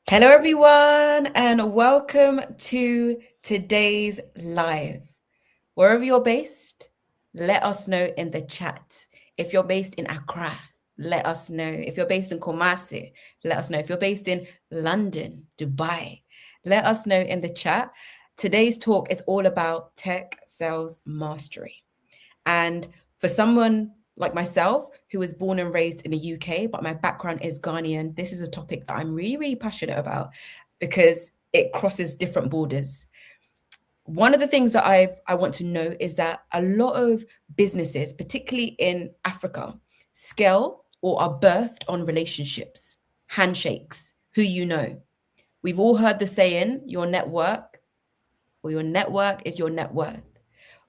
Hello, everyone, and welcome to today's live. Wherever you're based, let us know in the chat. If you're based in Accra, let us know. If you're based in Kumasi, let us know. If you're based in London, Dubai, let us know in the chat. Today's talk is all about tech sales mastery. And for someone like myself, who was born and raised in the UK, but my background is Ghanaian, this is a topic that I'm really, really passionate about because it crosses different borders. One of the things that I want to know is that a lot of businesses, particularly in Africa, scale or are birthed on relationships, handshakes, who you know. We've all heard the saying, your network or your network is your net worth.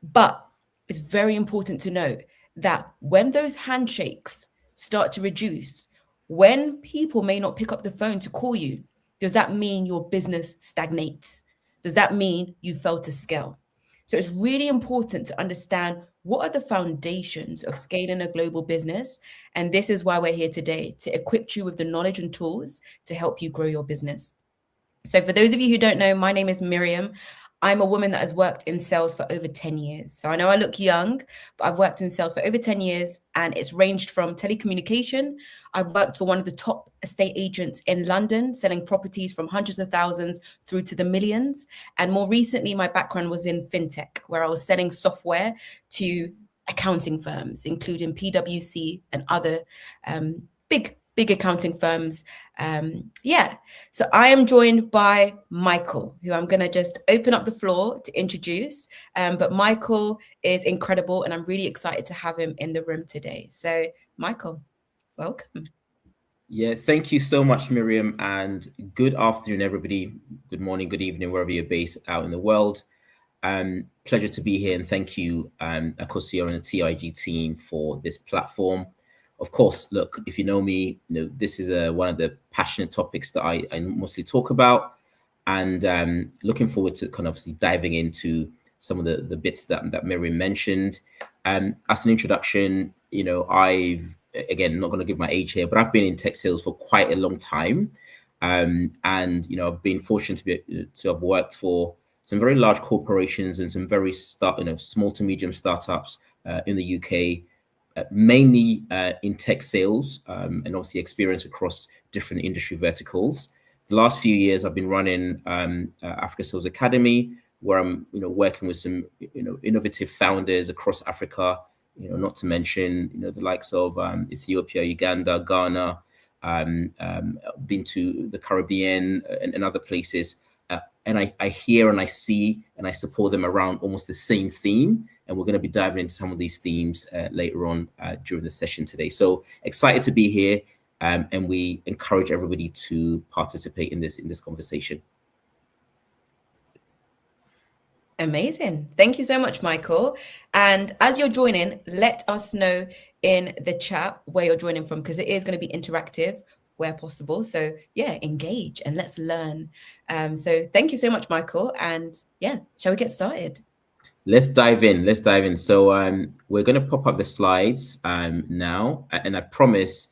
But it's very important to note that when those handshakes start to reduce, when people may not pick up the phone to call you, does that mean your business stagnates? Does that mean you fail to scale? So it's really important to understand what are the foundations of scaling a global business. And this is why we're here today to equip you with the knowledge and tools to help you grow your business. So, for those of you who don't know, my name is Miriam. I'm a woman that has worked in sales for over 10 years. So, I know I look young, but I've worked in sales for over 10 years and it's ranged from telecommunication. I've worked for one of the top estate agents in London, selling properties from hundreds of thousands through to the millions. And more recently, my background was in fintech, where I was selling software to accounting firms, including PwC and other big accounting firms. Yeah. So I am joined by Michael, who I'm going to just open up the floor to introduce. But Michael is incredible, and I'm really excited to have him in the room today. So, Michael, welcome. Yeah, thank you so much, Miriam, and good afternoon, everybody. Good morning, good evening, wherever you're based out in the world. Pleasure to be here, and thank you, Akosio and the TIG team for this platform. Of course, look, if you know me, this is one of the passionate topics that I mostly talk about, and looking forward to kind of obviously diving into some of the bits that Miriam mentioned. As an introduction, I've again not going to give my age here, but I've been in tech sales for quite a long time, and I've been fortunate to have worked for some very large corporations and some very small to medium startups in the UK, mainly in tech sales, and obviously experience across different industry verticals. The last few years, I've been running Africa Sales Academy, where I'm working with some innovative founders across Africa. Not to mention the likes of Ethiopia, Uganda, Ghana. Been to the Caribbean and other places, and I hear and I see and I support them around almost the same theme. And we're going to be diving into some of these themes later on during the session today. So excited to be here, and we encourage everybody to participate in this conversation. Amazing. Thank you so much, Michael. And as you're joining, let us know in the chat where you're joining from, because it is going to be interactive where possible. So yeah, engage and let's learn. So thank you so much, Michael. And yeah, shall we get started? Let's dive in. Let's dive in. So we're going to pop up the slides now, and I promise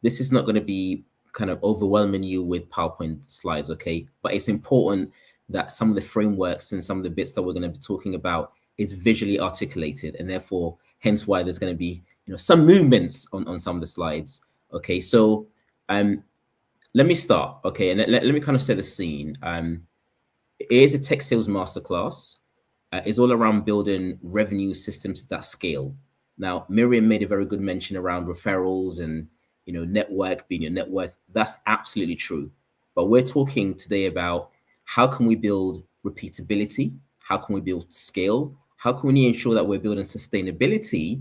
this is not going to be kind of overwhelming you with PowerPoint slides, okay? But it's important that some of the frameworks and some of the bits that we're going to be talking about is visually articulated, and therefore, hence why there's going to be some movements on some of the slides. Okay, so let me start. Okay, and let me kind of set the scene. It is a tech sales masterclass. It's all around building revenue systems that scale. Now, Miriam made a very good mention around referrals and network being your net worth. That's absolutely true. But we're talking today about how can we build repeatability? How can we build scale? How can we ensure that we're building sustainability?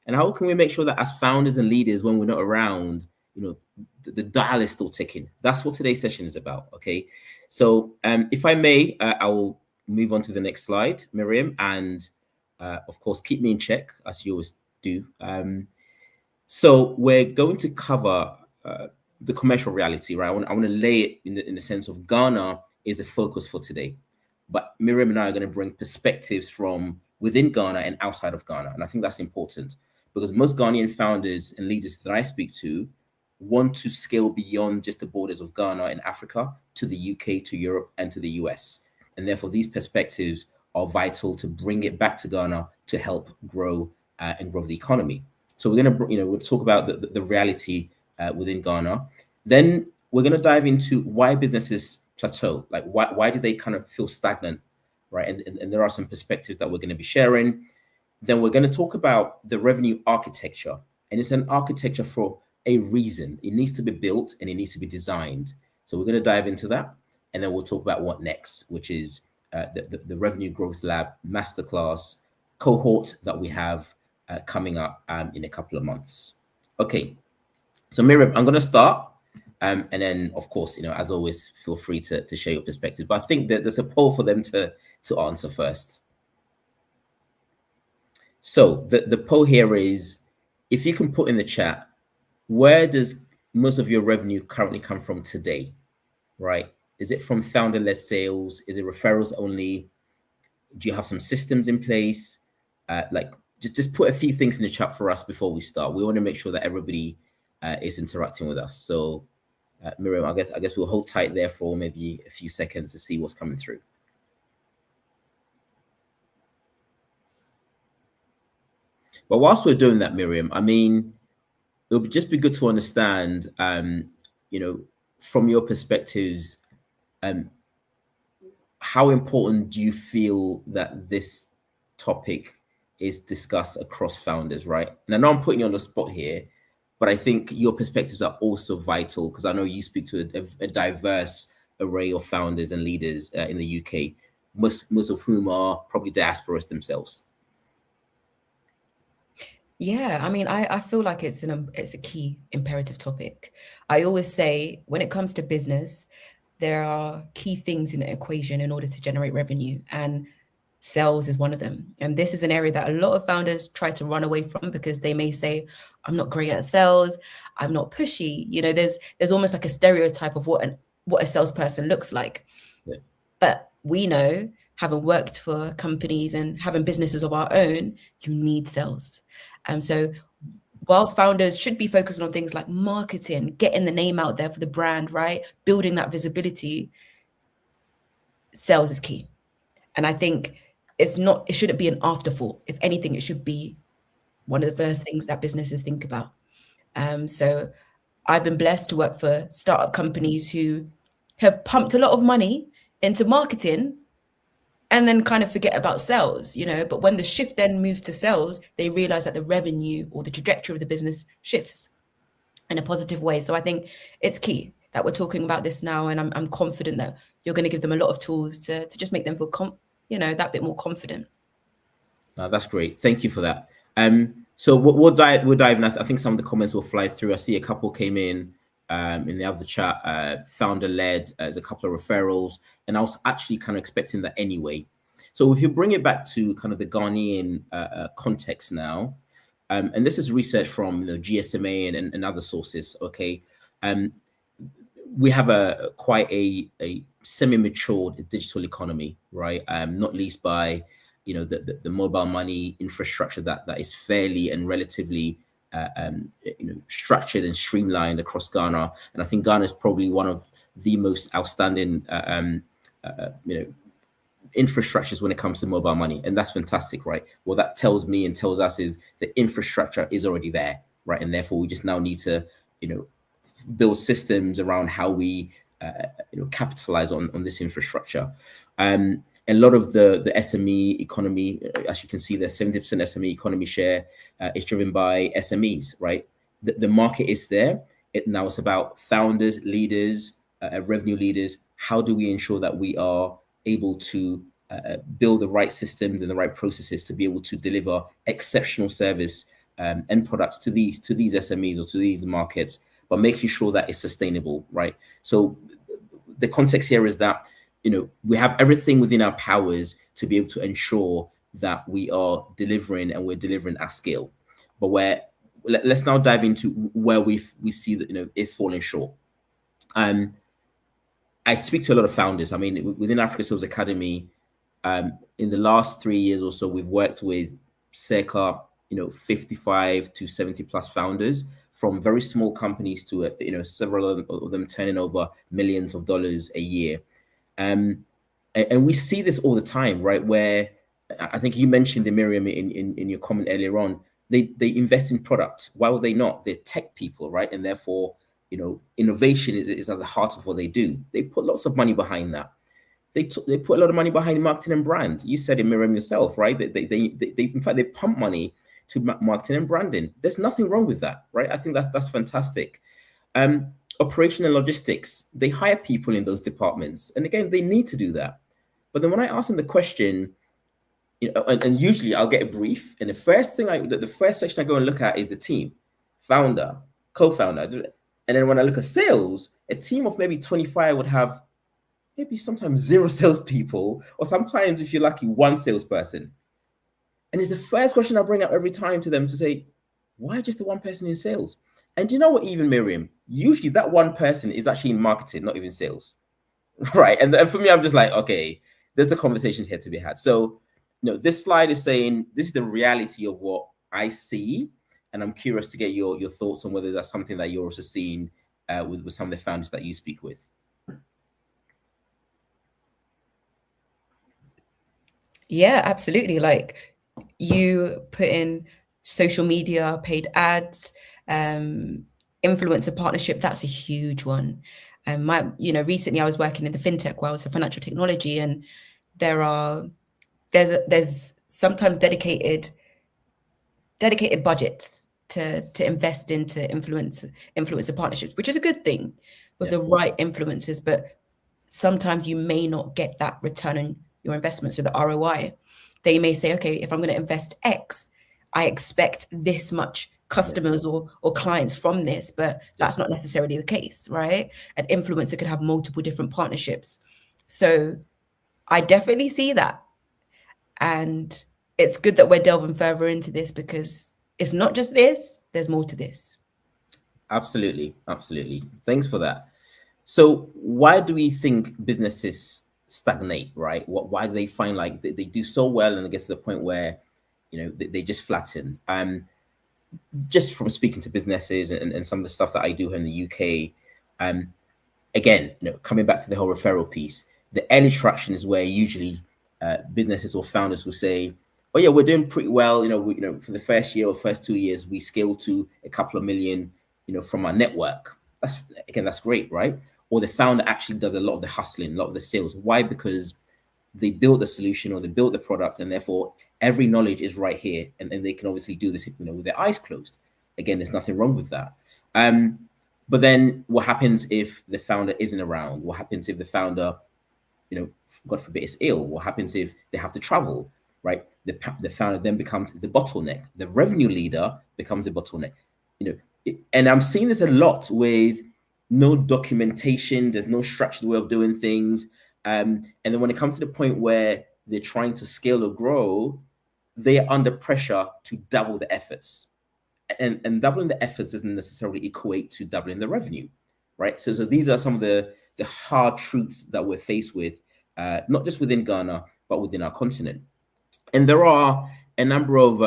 And how can we make sure that as founders and leaders, when we're not around, the dial is still ticking? That's what today's session is about. Okay. So if I may, I will move on to the next slide, Miriam, and of course, keep me in check as you always do. So we're going to cover the commercial reality, right? I want to lay it in the sense of Ghana is the focus for today, but Miriam and I are going to bring perspectives from within Ghana and outside of Ghana, and I think that's important because most Ghanaian founders and leaders that I speak to want to scale beyond just the borders of Ghana and Africa to the UK, to Europe, and to the US. And therefore, these perspectives are vital to bring it back to Ghana to help grow and grow the economy. So we're going to, we'll talk about the reality within Ghana. Then we're going to dive into why businesses plateau. Like why do they kind of feel stagnant, right? And there are some perspectives that we're going to be sharing. Then we're going to talk about the revenue architecture, and it's an architecture for a reason. It needs to be built and it needs to be designed. So we're going to dive into that, and then we'll talk about what next, which is the Revenue Growth Lab Masterclass cohort that we have coming up in a couple of months. Okay, so Miriam, I'm going to start. And then, of course, as always, feel free to share your perspective. But I think that there's a poll for them to answer first. So the poll here is, if you can put in the chat, where does most of your revenue currently come from today, right? Is it from founder-led sales? Is it referrals only? Do you have some systems in place? Just put a few things in the chat for us before we start. We want to make sure that everybody is interacting with us. So Miriam, I guess we'll hold tight there for maybe a few seconds to see what's coming through. But whilst we're doing that, Miriam, I mean, it would just be good to understand, from your perspectives, how important do you feel that this topic is discussed across founders, right? And I know I'm putting you on the spot here, but I think your perspectives are also vital, because I know you speak to a diverse array of founders and leaders in the UK, most of whom are probably diasporas themselves. Yeah, I mean, I feel like it's a key imperative topic. I always say when it comes to business, there are key things in the equation in order to generate revenue, and sales is one of them. And this is an area that a lot of founders try to run away from, because they may say, I'm not great at sales, I'm not pushy. There's almost like a stereotype of what a salesperson looks like. Yeah. But we know, having worked for companies and having businesses of our own, you need sales. And so whilst founders should be focusing on things like marketing, getting the name out there for the brand, right? Building that visibility, sales is key. And I think it shouldn't be an afterthought. If anything, it should be one of the first things that businesses think about. So I've been blessed to work for startup companies who have pumped a lot of money into marketing and then kind of forget about sales, but when the shift then moves to sales, they realize that the revenue or the trajectory of the business shifts in a positive way. So I think it's key that we're talking about this now, and I'm confident that you're going to give them a lot of tools to just make them feel that bit more confident. That's great. Thank you for that. So we'll dive in. I think some of the comments will fly through. I see a couple came in the other chat, founder-led, there's a couple of referrals, and I was actually kind of expecting that anyway. So if you bring it back to kind of the Ghanaian context now, and this is research from the GSMA and other sources, okay, we have quite a semi-matured digital economy, right? Not least by the mobile money infrastructure that is fairly and relatively structured and streamlined across Ghana. And I think Ghana is probably one of the most outstanding infrastructures when it comes to mobile money, and that's fantastic, right? What that tells me and tells us is the infrastructure is already there, right? And therefore we just now need to build systems around how we capitalize on this infrastructure. A lot of the SME economy, as you can see, there's 70% SME economy share is driven by SMEs, right? The market is there. Now it's about founders, leaders, revenue leaders. How do we ensure that we are able to build the right systems and the right processes to be able to deliver exceptional service and products to these SMEs or to these markets, but making sure that it's sustainable, right? So the context here is that we have everything within our powers to be able to ensure that we are delivering, and we're delivering at scale. But let's now dive into where we see that it's falling short. I speak to a lot of founders. I mean, within Africa Sales Academy, in the last 3 years or so, we've worked with circa 55 to 70 plus founders from very small companies to several of them turning over millions of dollars a year. And we see this all the time, right? Where I think you mentioned, Miriam, in your comment earlier on, they invest in product. Why would they not? They're tech people, right? And therefore, innovation is at the heart of what they do. They put lots of money behind that. They put a lot of money behind marketing and brand. You said it, Miriam, yourself, right? They in fact, they pump money to marketing and branding. There's nothing wrong with that, right? I think that's fantastic. Operation and logistics, they hire people in those departments, and again, they need to do that. But then when I ask them the question, and usually I'll get a brief, and the first section I go and look at is the team, founder, co-founder, and then when I look at sales, a team of maybe 25 would have maybe sometimes 0 salespeople, or sometimes, if you're lucky, 1 salesperson. And it's the first question I bring up every time to them to say, why just the 1 person in sales? And do you know what, even Miriam, usually that 1 person is actually in marketing, not even sales, right? And for me, I'm just like, okay, there's a conversation here to be had. So, this slide is saying this is the reality of what I see, and I'm curious to get your thoughts on whether that's something that you're also seeing with some of the founders that you speak with. Yeah, absolutely. Like, you put in social media, paid ads, influencer partnership. That's a huge one. And recently I was working in the fintech world, so financial technology, and there's sometimes dedicated budgets to invest into influencer partnerships, which is a good thing with the right influencers, but sometimes you may not get that return on your investment, so the ROI. They may say, okay, if I'm going to invest X, I expect this much customers or clients from this, but that's not necessarily the case, right? An influencer could have multiple different partnerships. So I definitely see that. And it's good that we're delving further into this, because it's not just this, there's more to this. Absolutely. Thanks for that. So why do we think businesses stagnate, right? Why do they find like they do so well and it gets to the point where, they just flatten? Just from speaking to businesses and some of the stuff that I do here in the UK, again, coming back to the whole referral piece, the early traction is where usually businesses or founders will say, oh yeah, we're doing pretty well. For the first year or first 2 years, we scaled to a couple of million, from our network. That's great, right? Or the founder actually does a lot of the hustling, a lot of the sales. Why? Because they built the solution or they built the product, and therefore every knowledge is right here, and they can obviously do this, with their eyes closed. Again, there's nothing wrong with that. But then what happens if the founder isn't around? What happens if the founder, God forbid, is ill? What happens if they have to travel, right? The founder then becomes the bottleneck. The revenue leader becomes the bottleneck. And I'm seeing this a lot with no documentation. There's no structured way of doing things. And then when it comes to the point where they're trying to scale or grow, they are under pressure to double the efforts. And doubling the efforts doesn't necessarily equate to doubling the revenue, right? So these are some of the hard truths that we're faced with, not just within Ghana, but within our continent. And there are a number of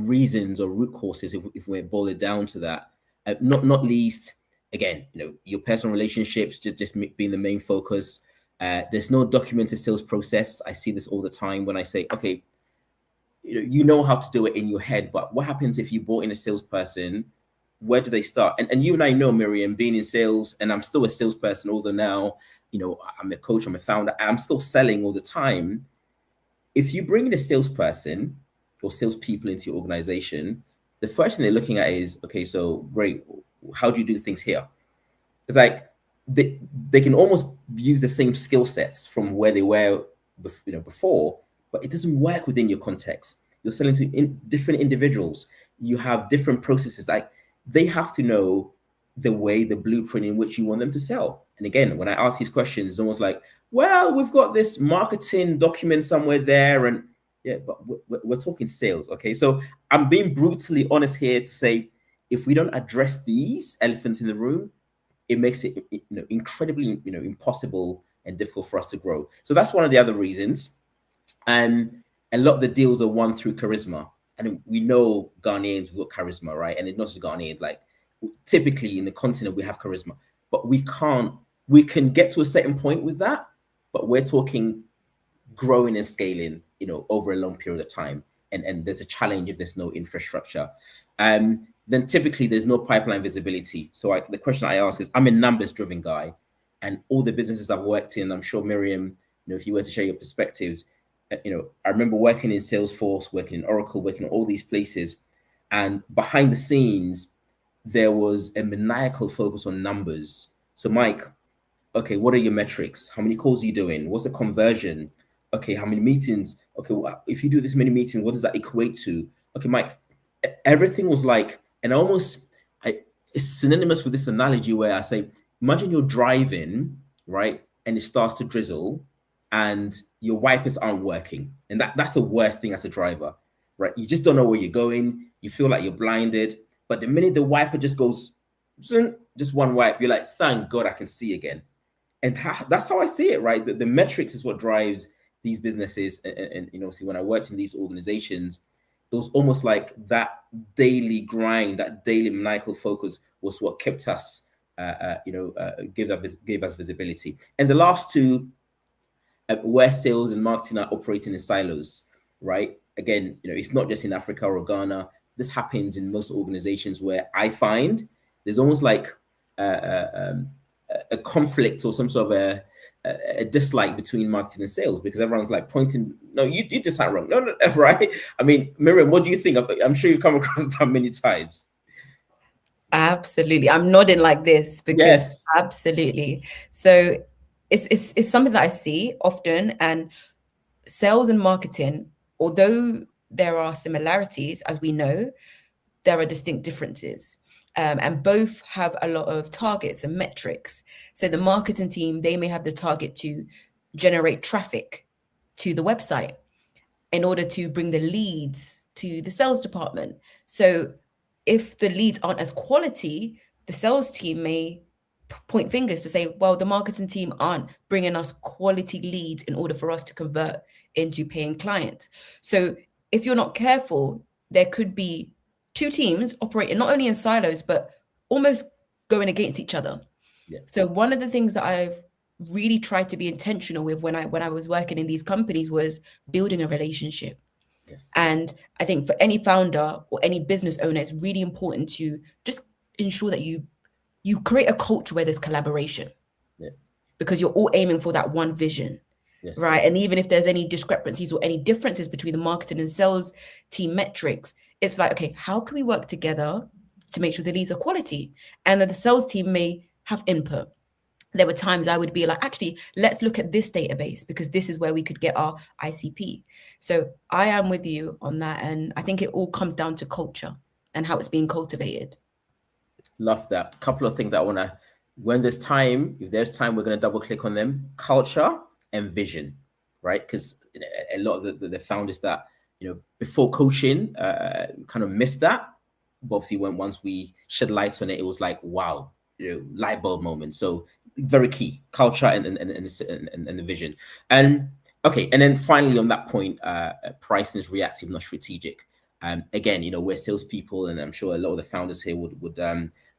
reasons or root causes, if we boil it down to that. Not least, again, your personal relationships just being the main focus. There's no documented sales process. I see this all the time when I say, okay, you know how to do it in your head, but what happens if you brought in a salesperson? Where do they start? And you and I know, Miriam, being in sales, and I'm still a salesperson, although now, I'm a coach, I'm a founder, I'm still selling all the time. If you bring in a salesperson or salespeople into your organization, the first thing they're looking at is, okay, so great, how do you do things here? It's like they can almost use the same skill sets from where they were before, but it doesn't work within your context. You're selling to different individuals. You have different processes. Like, they have to know the blueprint in which you want them to sell. And again, when I ask these questions, it's almost like, well, we've got this marketing document somewhere there, and yeah, but we're talking sales, okay? So I'm being brutally honest here to say, if we don't address these elephants in the room, it makes it incredibly impossible and difficult for us to grow. So that's one of the other reasons. And a lot of the deals are won through charisma. And we know Ghanaians have got charisma, right? And it's not just Ghanaians, like typically in the continent we have charisma, but we can't. We can get to a certain point with that, but we're talking growing and scaling, over a long period of time. And there's a challenge if there's no infrastructure. Then typically there's no pipeline visibility. So the question I ask is, I'm a numbers driven guy, and all the businesses I've worked in, I'm sure Miriam, if you were to share your perspectives, I remember working in Salesforce, working in Oracle, working in all these places, and behind the scenes, there was a maniacal focus on numbers. So Mike, okay, what are your metrics? How many calls are you doing? What's the conversion? Okay, how many meetings? Okay, well, if you do this many meetings, what does that equate to? Okay, Mike, everything was like, and it's synonymous with this analogy where I say, imagine you're driving, right? And it starts to drizzle and your wipers aren't working. And that's the worst thing as a driver, right? You just don't know where you're going. You feel like you're blinded. But the minute the wiper just goes, just one wipe, you're like, thank God I can see again. And that's how I see it, right? The metrics is what drives these businesses. And see, when I worked in these organizations, it was almost like that daily grind, that daily maniacal focus was what kept us, gave us visibility. And the last two, where sales and marketing are operating in silos, right? Again, it's not just in Africa or Ghana. This happens in most organizations where I find there's almost like a conflict or some sort of a dislike between marketing and sales, because everyone's like pointing, no, you did this wrong. No, right? I mean, Miriam, what do you think? I'm sure you've come across that many times. Absolutely. I'm nodding like this because yes, absolutely. So it's something that I see often, and sales and marketing, although there are similarities, as we know, there are distinct differences. And both have a lot of targets and metrics. So the marketing team, they may have the target to generate traffic to the website in order to bring the leads to the sales department. So if the leads aren't as quality, the sales team may point fingers to say, well, the marketing team aren't bringing us quality leads in order for us to convert into paying clients. So if you're not careful, there could be two teams operating not only in silos, but almost going against each other. Yeah. So one of the things that I've really tried to be intentional with when I was working in these companies was building a relationship. Yes. And I think for any founder or any business owner, it's really important to just ensure that you create a culture where there's collaboration. Yeah. Because you're all aiming for that one vision. Yes. Right. And even if there's any discrepancies or any differences between the marketing and sales team metrics, it's like, okay, how can we work together to make sure the leads are quality? And then the sales team may have input. There were times I would be like, actually, let's look at this database because this is where we could get our ICP. So I am with you on that. And I think it all comes down to culture and how it's being cultivated. Love that. A couple of things I want to, when there's time, if there's time, we're going to double click on them. Culture and vision, right? Because a lot of the founders that, before coaching kind of missed that. But obviously, once we shed light on it, it was like, wow, light bulb moment. So very key, culture and the vision. And okay, and then finally on that point, pricing is reactive, not strategic. Again, we're salespeople, and I'm sure a lot of the founders here would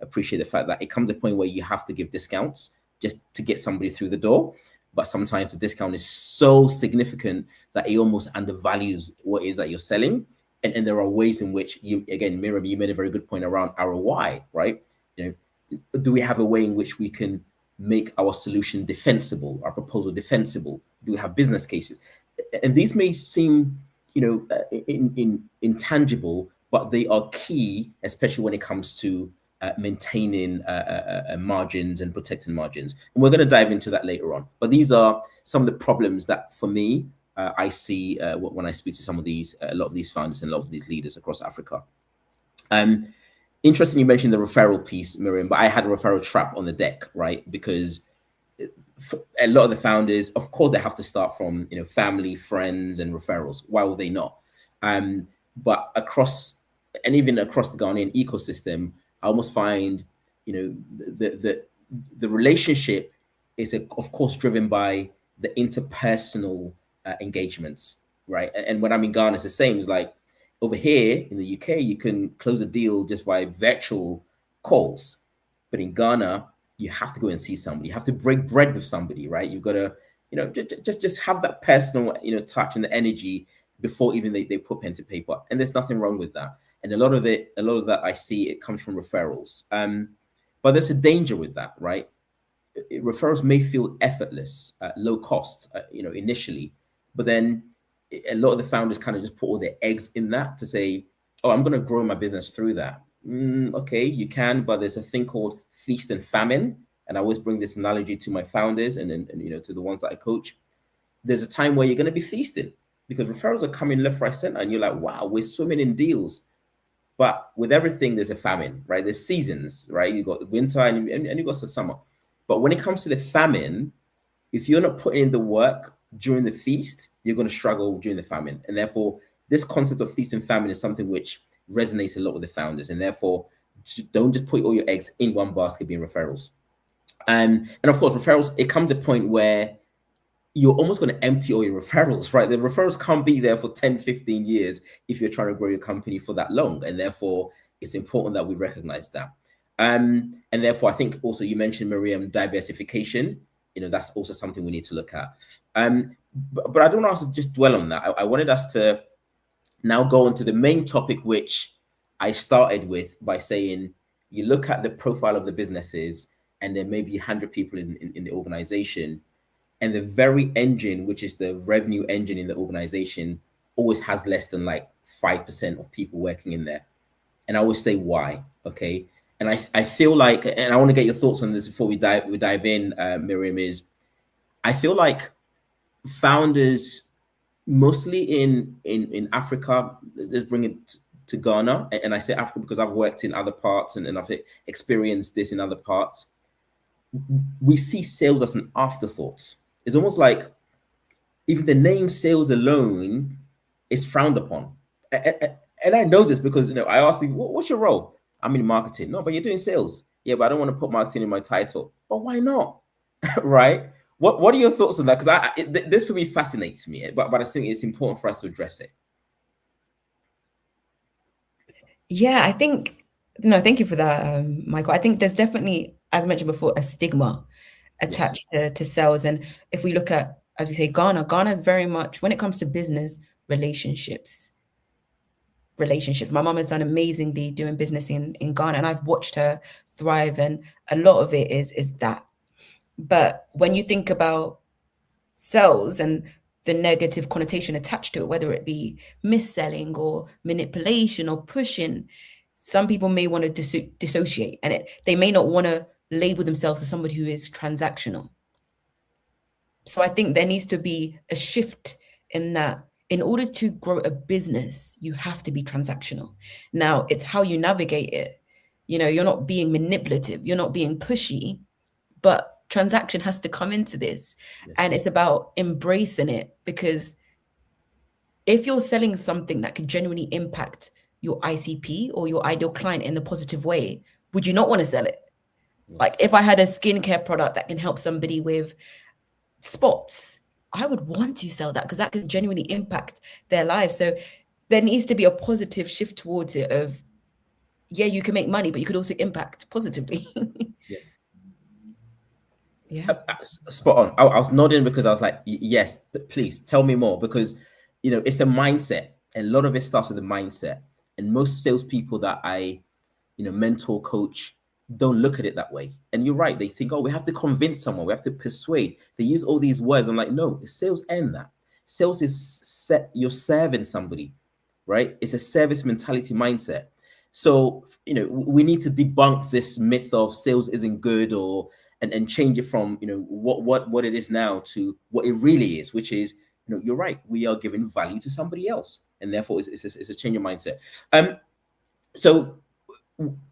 appreciate the fact that it comes to a point where you have to give discounts just to get somebody through the door. But sometimes the discount is so significant that it almost undervalues what it is that you're selling. And there are ways in which Miriam, you made a very good point around ROI, right? Do we have a way in which we can make our solution defensible, our proposal defensible? Do we have business cases? And these may seem, intangible, but they are key, especially when it comes to maintaining margins and protecting margins. And we're going to dive into that later on. But these are some of the problems that, for me, I see when I speak to some of these, a lot of these founders and a lot of these leaders across Africa. Interesting you mentioned the referral piece, Miriam, but I had a referral trap on the deck, right? Because a lot of the founders, of course, they have to start from family, friends, and referrals. Why would they not? But even across the Ghanaian ecosystem, I almost find the relationship is of course driven by the interpersonal engagements, right? And when I'm in Ghana, it's the same. It's like over here in the UK, you can close a deal just by virtual calls. But in Ghana, you have to go and see somebody. You have to break bread with somebody, right? You've got to, just have that personal, touch and the energy before even they put pen to paper. And there's nothing wrong with that. And a lot of that I see it comes from referrals. But there's a danger with that, right? Referrals may feel effortless, low cost, initially, but then a lot of the founders kind of just put all their eggs in that to say, "Oh, I'm going to grow my business through that." Okay, you can, but there's a thing called feast and famine, and I always bring this analogy to my founders and to the ones that I coach. There's a time where you're going to be feasting because referrals are coming left, right, center, and you're like, "Wow, we're swimming in deals." But with everything, there's a famine, right? There's seasons, right? You got winter and you got the summer. But when it comes to the famine, if you're not putting in the work during the feast, you're going to struggle during the famine. And therefore, this concept of feast and famine is something which resonates a lot with the founders. And therefore, don't just put all your eggs in one basket being referrals. And of course, referrals, it comes to a point where you're almost going to empty all your referrals, right? The referrals can't be there for 10, 15 years if you're trying to grow your company for that long. And therefore, it's important that we recognize that. And therefore, I think also you mentioned, Miriam, diversification. That's also something we need to look at. But I don't want us to just dwell on that. I wanted us to now go on to the main topic, which I started with by saying, you look at the profile of the businesses, and there may be 100 people in the organization. And the very engine, which is the revenue engine in the organization, always has less than like 5% of people working in there. And I always say why, okay? And I feel like, and I want to get your thoughts on this before we dive in, Miriam, is I feel like founders, mostly in Africa, let's bring it to Ghana, and I say Africa because I've worked in other parts and I've experienced this in other parts. We see sales as an afterthought. It's almost like even the name sales alone is frowned upon. And I know this because I ask people, "What's your role?" "I'm in marketing." "No, but you're doing sales." "Yeah, but I don't want to put marketing in my title." "But why not?" Right? What are your thoughts on that? Because this for me fascinates me, but I think it's important for us to address it. Yeah, I think, no, thank you for that, Michael. I think there's definitely, as I mentioned before, a stigma Yes. attached to sales. And if we look at, as we say, Ghana is very much, when it comes to business, relationships. Relationships. My mom has done amazingly doing business in Ghana, and I've watched her thrive. And a lot of it is that. But when you think about sales and the negative connotation attached to it, whether it be mis-selling or manipulation or pushing, some people may want to dissociate, and they may not want to label themselves as somebody who is transactional. So I think there needs to be a shift in that. In order to grow a business, you have to be transactional. Now, it's how you navigate it. You're not being manipulative, you're not being pushy, but transaction has to come into this. Yes. And it's about embracing it, because if you're selling something that could genuinely impact your ICP or your ideal client in a positive way, would you not want to sell it? Like, Yes. if I had a skincare product that can help somebody with spots, I would want to sell that because that can genuinely impact their lives. So there needs to be a positive shift towards it of, yeah, you can make money, but you could also impact positively. Yes. Yeah. Spot on. I was nodding because I was like, yes, but please tell me more, because it's a mindset. A lot of it starts with the mindset, and most salespeople that I mentor, coach, don't look at it that way. And you're right. They think, oh, we have to convince someone, we have to persuade. They use all these words. I'm like, no, sales and that. Sales is you're serving somebody, right? It's a service mentality mindset. So, we need to debunk this myth of sales isn't good, or and change it from what it is now to what it really is, which is, you're right, we are giving value to somebody else, and therefore it's a change of mindset. So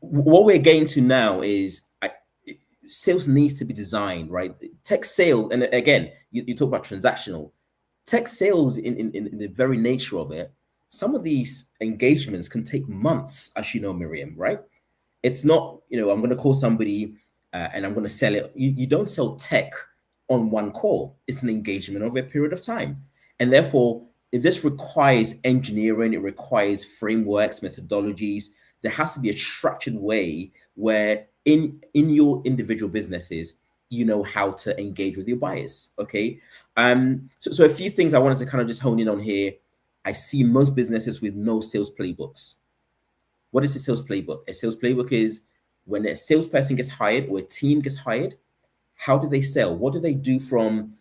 what we're getting to now is, sales needs to be designed right. Tech sales, and again, you talk about transactional tech sales in the very nature of it. Some of these engagements can take months, as you know, Miriam, right? It's not, I'm going to call somebody and I'm going to sell it. You don't sell tech on one call. It's an engagement over a period of time. And therefore, this requires engineering, it requires frameworks, methodologies there has to be a structured way where in your individual businesses, you know how to engage with your buyers. Okay. So a few things I wanted to kind of just hone in on here. I see most businesses with no sales playbooks. What is a sales playbook? A sales playbook is when a salesperson gets hired or a team gets hired, how do they sell? What do they do from,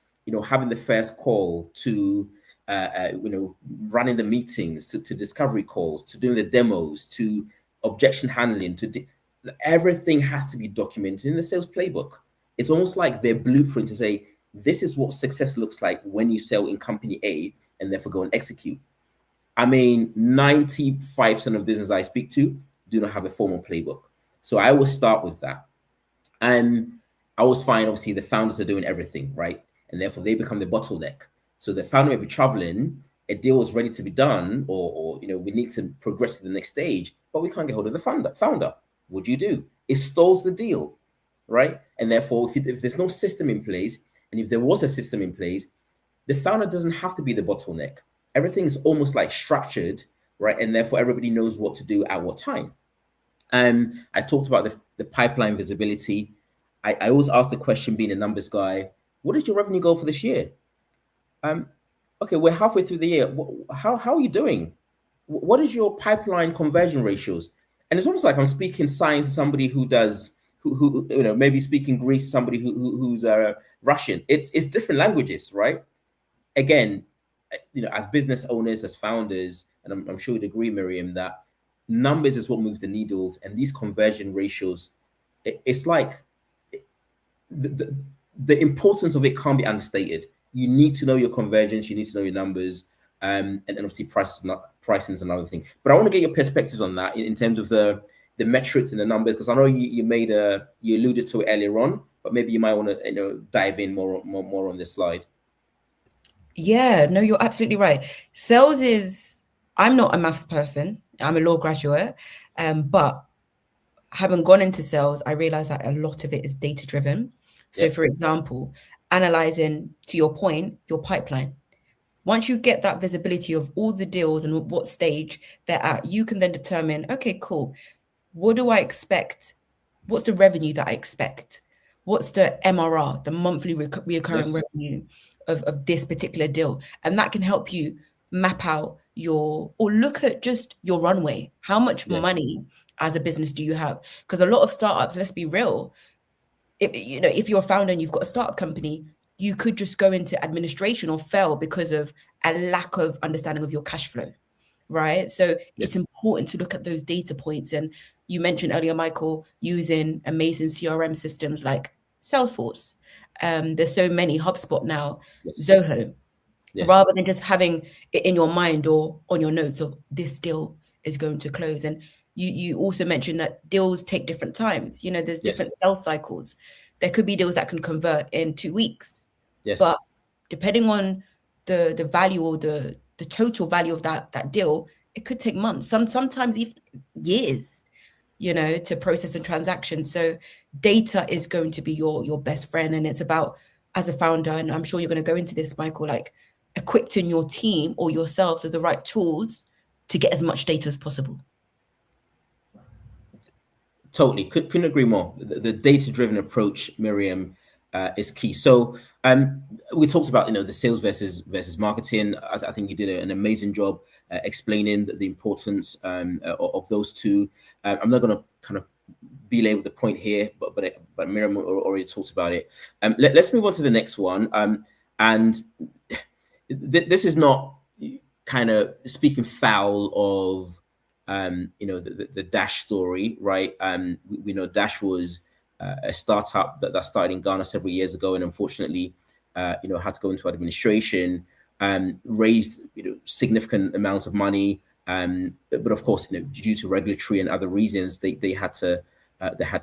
having the first call to running the meetings, to discovery calls, to doing the demos, to objection handling, everything has to be documented in the sales playbook. It's almost like their blueprint to say, this is what success looks like when you sell in company A, and therefore go and execute. I mean, 95% of business I speak to do not have a formal playbook. So I will start with that. And I always find, obviously, the founders are doing everything, right? And therefore they become the bottleneck. So the founder may be traveling, a deal is ready to be done, or we need to progress to the next stage, but we can't get hold of the founder. What do you do? It stalls the deal, right? And therefore, if there's no system in place, and if there was a system in place, the founder doesn't have to be the bottleneck. Everything is almost like structured, right? And therefore, everybody knows what to do at what time. I talked about the pipeline visibility. I always ask the question, being a numbers guy, what is your revenue goal for this year? Okay, we're halfway through the year. How are you doing? What is your pipeline conversion ratios? And it's almost like I'm speaking science to somebody who maybe speaking Greek to somebody who's Russian. It's different languages, right? Again, as business owners, as founders, and I'm sure you'd agree, Miriam, that numbers is what moves the needles, and these conversion ratios, it's like the importance of it can't be understated. You need to know your conversions, you need to know your numbers, and obviously pricing is another thing. But I want to get your perspectives on that in terms of the metrics and the numbers, because I know you alluded to it earlier on, but maybe you might want to dive in more on this slide. Yeah, no, you're absolutely right. Sales is, I'm not a maths person. I'm a law graduate, but having gone into sales, I realized that a lot of it is data driven. So, Yeah. for example, analyzing, to your point, your pipeline. Once you get that visibility of all the deals and what stage they're at, you can then determine, okay, cool. What do I expect? What's the revenue that I expect? What's the MRR, the monthly recurring Yes. revenue of this particular deal? And that can help you map out or look at just your runway. How much Yes. money as a business do you have? Because a lot of startups, let's be real, if you're a founder and you've got a startup company, you could just go into administration or fail because of a lack of understanding of your cash flow, right? So it's Yes. important to look at those data points. And you mentioned earlier, Michael, using amazing CRM systems like Salesforce. There's so many, HubSpot now, Yes. Zoho, Yes. rather than just having it in your mind or on your notes of this deal is going to close. And you also mentioned that deals take different times. There's different Yes. sales cycles. There could be deals that can convert in 2 weeks, but Yes. depending on the value or the total value of that deal, it could take months, sometimes even years, to process a transaction. So data is going to be your best friend, and it's about, as a founder, and I'm sure you're going to go into this, Michael, like equipping your team or yourselves with the right tools to get as much data as possible. Totally. Couldn't agree more. The data-driven approach, Miriam, is key. So we talked about the sales versus marketing. I think you did an amazing job explaining the importance of those two. I'm not going to kind of belabor the point here, but Miriam already talked about it. Let's move on to the next one. And this is not kind of speaking foul of the Dash story, right? We know Dash was a startup that started in Ghana several years ago, and unfortunately, had to go into administration, raised significant amounts of money, but of course, due to regulatory and other reasons, they had to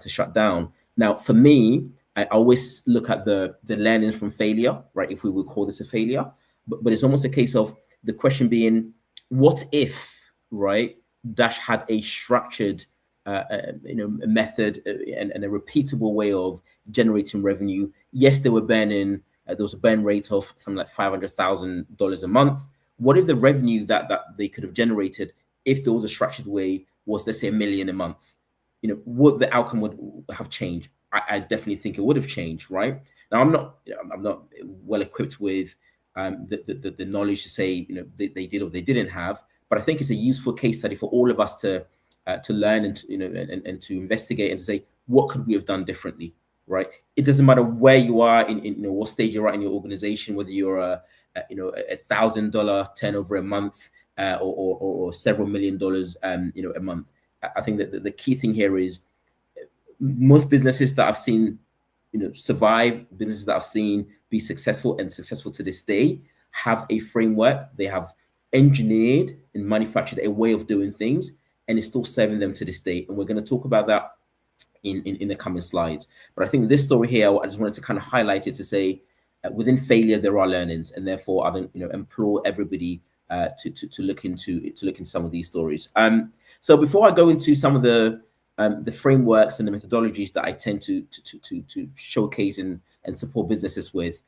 shut down. Now, for me, I always look at the learnings from failure, right? If we would call this a failure, but it's almost a case of the question being, what if, right? Dash had a structured, method and a repeatable way of generating revenue. Yes, they were burning. There was a burn rate of something like $500,000 a month. What if the revenue that they could have generated, if there was a structured way, was, let's say, 1 million a month, would the outcome would have changed? I definitely think it would have changed, right? Now, I'm not well equipped with the knowledge to say, they did or they didn't have, but I think it's a useful case study for all of us to learn and and to investigate and to say, what could we have done differently, right? It doesn't matter where you are in what stage you're at in your organization, whether you're $1,000 turnover a month, or several $1 million a month. I think that the key thing here is most businesses that I've seen survive, businesses that I've seen be successful and successful to this day, have a framework. They have engineered and manufactured a way of doing things, and it's still serving them to this day. And we're going to talk about that in the coming slides. But I think this story here, I just wanted to kind of highlight it to say, within failure there are learnings, and therefore I implore everybody to look into some of these stories. So before I go into some of the frameworks and the methodologies that I tend to showcase and support businesses with,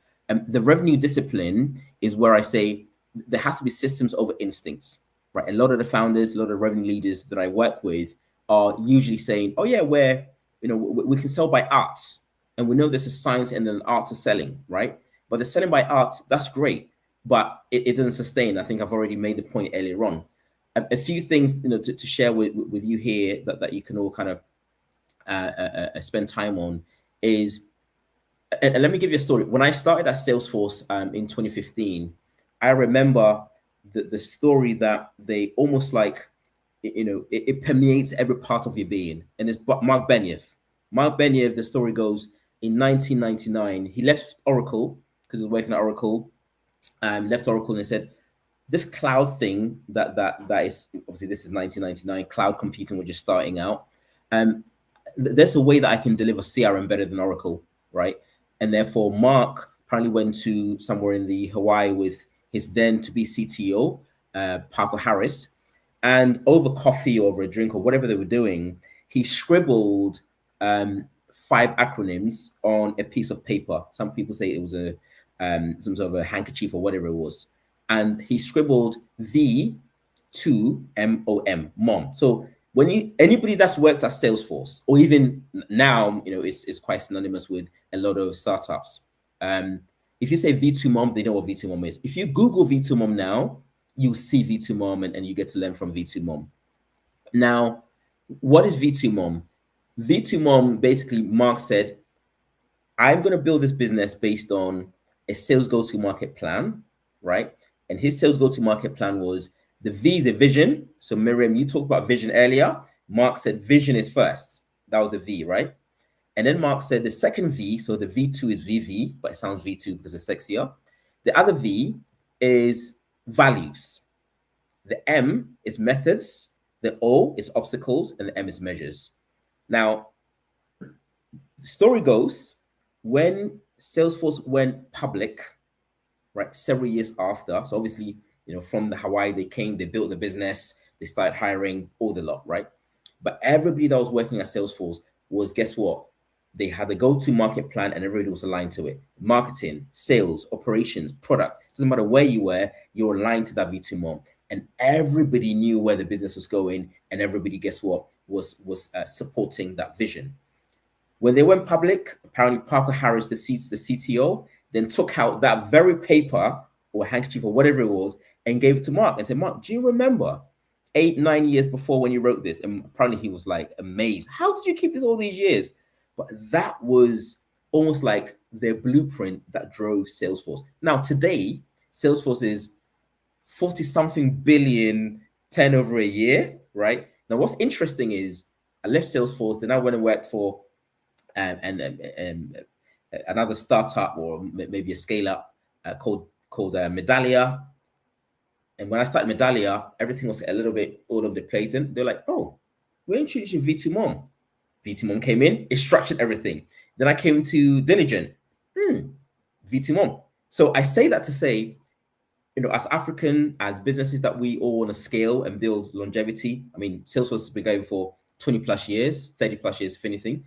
the revenue discipline is where I say there has to be systems over instincts, right? A lot of the founders, a lot of revenue leaders that I work with are usually saying, "Oh yeah, we can sell by art, and we know there's a science and an art to selling, right? But the selling by art, that's great, but it doesn't sustain." I think I've already made the point earlier on. A few things to share with you here that you can all kind of spend time on is, and let me give you a story. When I started at Salesforce in 2015, I remember the story that they almost like, it permeates every part of your being. And it's Mark Benioff. Mark Benioff, the story goes, in 1999, he left Oracle because he was working at Oracle, left Oracle, and he said, this cloud thing that is, obviously this is 1999, cloud computing was just starting out. There's a way that I can deliver CRM better than Oracle, right? And therefore, Mark apparently went to somewhere in the Hawaii with his then to be CTO, Parker Harris, and over coffee, over a drink, or whatever they were doing, he scribbled 5 acronyms on a piece of paper. Some people say it was some sort of a handkerchief or whatever it was. And he scribbled V2MOM, mom. So when anybody that's worked at Salesforce, or even now, it's quite synonymous with a lot of startups. If you say V2Mom, they know what V2Mom is. If you Google V2Mom now, you see V2Mom and you get to learn from V2Mom. Now, what is V2Mom? V2Mom, basically, Mark said, I'm going to build this business based on a sales go-to-market plan, right? And his sales go-to-market plan was, the V is a vision. So Miriam, you talked about vision earlier. Mark said vision is first. That was the V, right? And then Mark said the second V, so the V2 is VV, but it sounds V2 because it's sexier. The other V is values. The M is methods. The O is obstacles, and the M is measures. Now, the story goes, when Salesforce went public, right, several years after, so obviously, from the Hawaii, they came, they built the business, they started hiring, all the lot, right? But everybody that was working at Salesforce was, guess what? They had a go-to-market plan and everybody was aligned to it. Marketing, sales, operations, product. It doesn't matter where you were, you're aligned to that V2MOM. And everybody knew where the business was going, and everybody, guess what, was supporting that vision. When they went public, apparently Parker Harris, the CTO, then took out that very paper or handkerchief or whatever it was and gave it to Mark and said, Mark, do you remember 8-9 years before when you wrote this? And apparently he was like amazed. How did you keep this all these years? But that was almost like their blueprint that drove Salesforce. Now, today, Salesforce is 40-something billion turnover a year, right? Now, what's interesting is I left Salesforce, then I went and worked for another startup or maybe a scale-up called Medallia. And when I started Medallia, everything was a little bit all over the place. And they're like, oh, we're introducing V2MOM. V2MOM came in, it structured everything. Then I came to Diligent. V2MOM. So I say that to say, as African, as businesses that we all want to scale and build longevity, I mean, Salesforce has been going for 20 plus years, 30 plus years, if anything.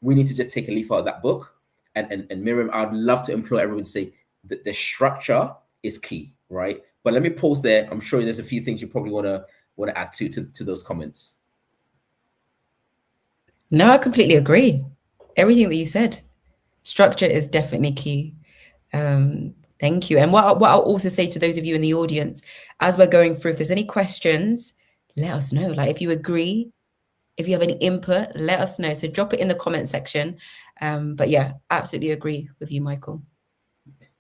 We need to just take a leaf out of that book. And Miriam, I'd love to implore everyone to say that the structure is key, right? But let me pause there. I'm sure there's a few things you probably want to add to those comments. No, I completely agree. Everything that you said. Structure is definitely key. Thank you. And what I'll also say to those of you in the audience, as we're going through, if there's any questions, let us know. Like if you agree, if you have any input, let us know. So drop it in the comment section. But yeah, absolutely agree with you, Michael.